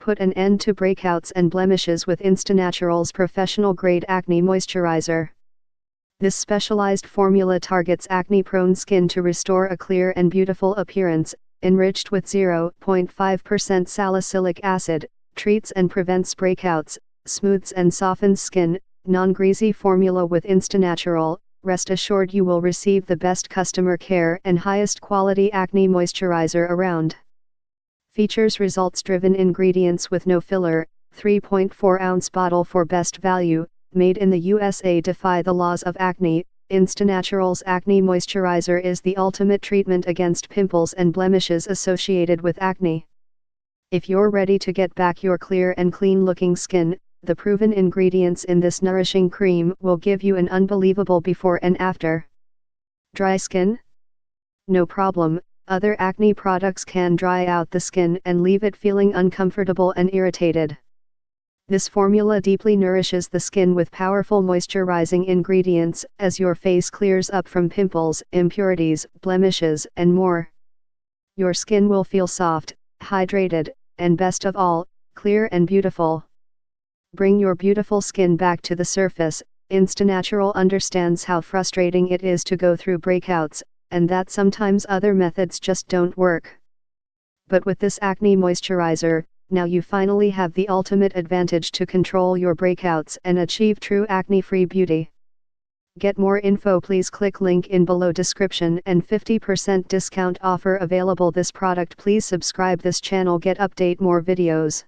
Put an end to breakouts and blemishes with InstaNatural's professional-grade acne moisturizer. This specialized formula targets acne-prone skin to restore a clear and beautiful appearance, enriched with 0.5% salicylic acid, treats and prevents breakouts, smooths and softens skin. Non-Greasy Formula with InstaNatural. Rest assured you will receive the best customer care and highest quality acne moisturizer around. Features results-driven ingredients with no filler, 3.4-ounce bottle for best value, made in the USA. Defy the laws of acne. InstaNatural's acne moisturizer is the ultimate treatment against pimples and blemishes associated with acne. If you're ready to get back your clear and clean-looking skin, the proven ingredients in this nourishing cream will give you an unbelievable before and after. Dry skin? No problem, other acne products can dry out the skin and leave it feeling uncomfortable and irritated. This formula deeply nourishes the skin with powerful moisturizing ingredients as your face clears up from pimples, impurities, blemishes, and more. Your skin will feel soft, hydrated, and best of all, clear and beautiful. Bring your beautiful skin back to the surface. InstaNatural understands how frustrating it is to go through breakouts, and that sometimes other methods just don't work. But with this acne moisturizer, now you finally have the ultimate advantage to control your breakouts and achieve true acne-free beauty. Get more info, please click link in below description and 50% discount offer available. This product. Please subscribe this channel, get update more videos.